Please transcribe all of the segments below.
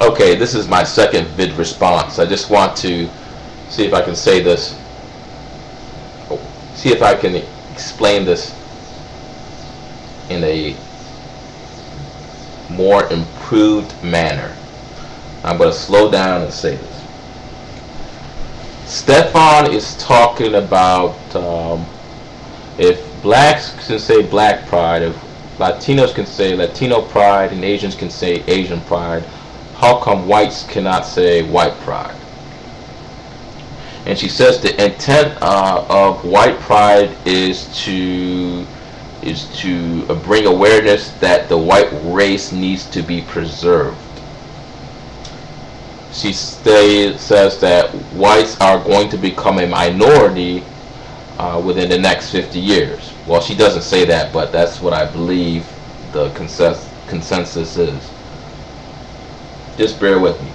Okay, this is my second vid response. I just want to see if I can say this, see if I can explain this in a more improved manner. I'm going to slow down and say this. Stefan is talking about if blacks can say black pride, if Latinos can say Latino pride, and Asians can say Asian pride, how come whites cannot say white pride? And she says the intent of white pride is to bring awareness that the white race needs to be preserved. She says that whites are going to become a minority within the next 50 years. Well, she doesn't say that, but that's what I believe the consensus is. Just bear with me.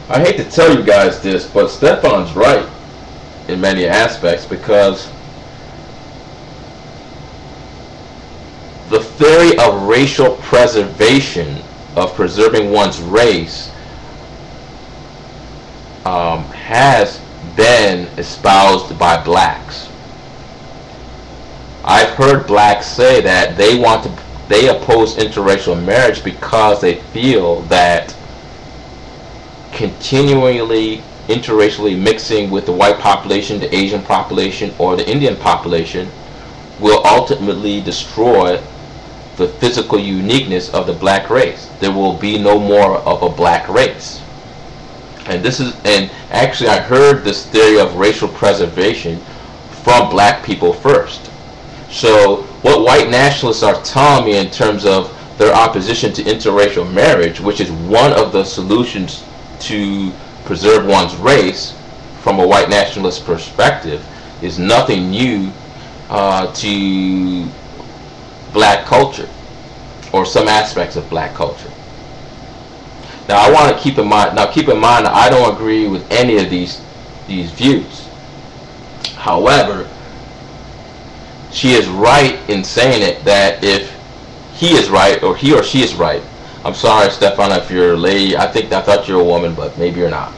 I hate to tell you guys this, but Stefan's right in many aspects, because the theory of racial preservation, of preserving one's race, has been espoused by blacks. I've heard blacks say that they oppose interracial marriage because they feel that continually interracially mixing with the white population, the Asian population, or the Indian population will ultimately destroy the physical uniqueness of the black race. There will be no more of a black race. And actually I heard this theory of racial preservation from black people first. So what white nationalists are telling me in terms of their opposition to interracial marriage, which is one of the solutions to preserve one's race from a white nationalist perspective, is nothing new to black culture, or some aspects of black culture. Now I want to keep in mind that I don't agree with any of these views. However, she is right in saying it, that if he is right, or he or she is right. I'm sorry, Stefan, if you're a lady. I thought you were a woman, but maybe you're not.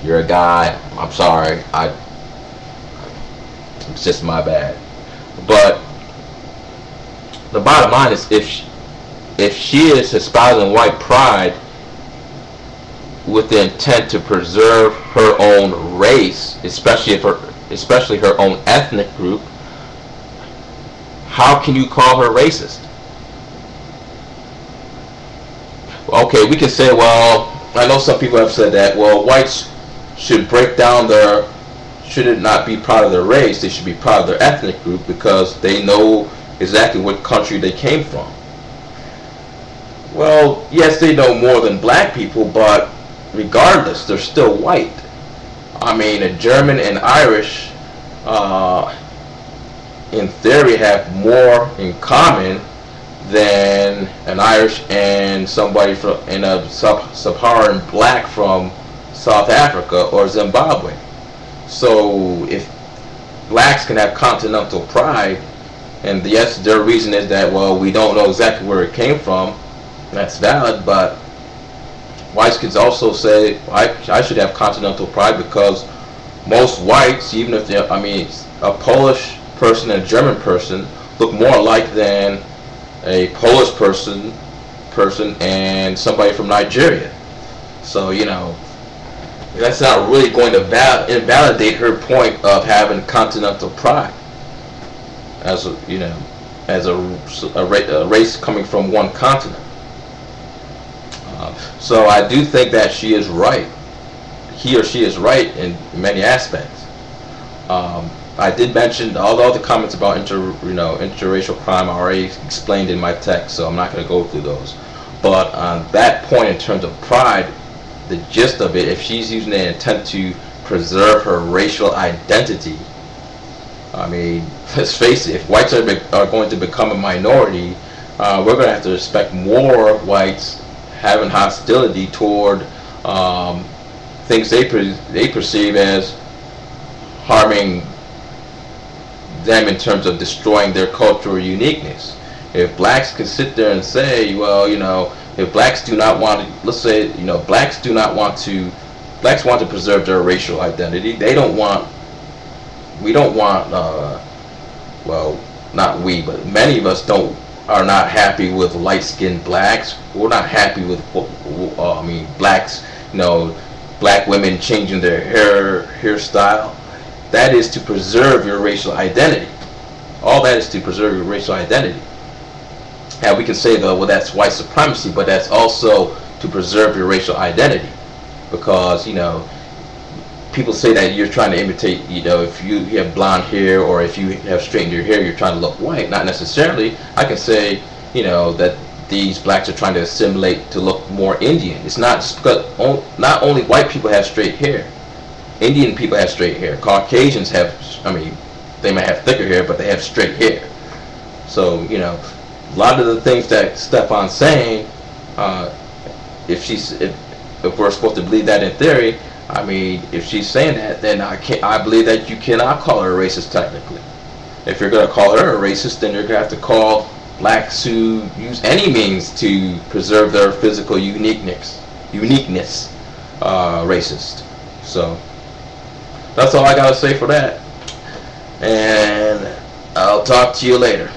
You're a guy. I'm sorry. It's just my bad. But the bottom line is, if she is espousing white pride with the intent to preserve her own race, especially her own ethnic group, how can you call her racist? Okay, we can say, well, I know some people have said that, well, whites should break down should it not be proud of their race, they should be proud of their ethnic group, because they know exactly what country they came from. Well, yes, they know more than black people, but regardless, they're still white. I mean, a German and Irish, in theory, have more in common than an Irish and somebody in a sub-Saharan black from South Africa or Zimbabwe. So if blacks can have continental pride, and yes, their reason is that, well, we don't know exactly where it came from, that's valid, but whites could also say, I should have continental pride because most whites, even if they're, a Polish person and a German person look more alike than a Polish person and somebody from Nigeria. So, that's not really going to invalidate her point of having continental pride as a race coming from one continent. So I do think that she is right. He or she is right in many aspects. I did mention all the comments about interracial crime I already explained in my text, so I'm not going to go through those. But on that point, in terms of pride, the gist of it, if she's using an intent to preserve her racial identity, let's face it, if whites are going to become a minority, we're going to have to respect more whites having hostility toward things they perceive as harming them in terms of destroying their cultural uniqueness. If blacks can sit there and say, well, if blacks do not want to, let's say, blacks do not want to, blacks want to preserve their racial identity. They don't want, we don't want, well, not we, but many of us are not happy with light-skinned blacks. We're not happy with, blacks, black women changing their hairstyle. That is to preserve your racial identity. All that is to preserve your racial identity. And we can say, though, well, that's white supremacy, but that's also to preserve your racial identity. Because, people say that you're trying to imitate, if you have blonde hair or if you have straightened your hair, you're trying to look white. Not necessarily. I can say, that these blacks are trying to assimilate to look more Indian. It's not because not only white people have straight hair. Indian people have straight hair. Caucasians have, they may have thicker hair, but they have straight hair. So, a lot of the things that Stefan's saying, if we're supposed to believe that in theory, if she's saying that, then I believe that you cannot call her a racist technically. If you're going to call her a racist, then you're going to have to call blacks who use any means to preserve their physical uniqueness racist. So that's all I got to say for that. And I'll talk to you later.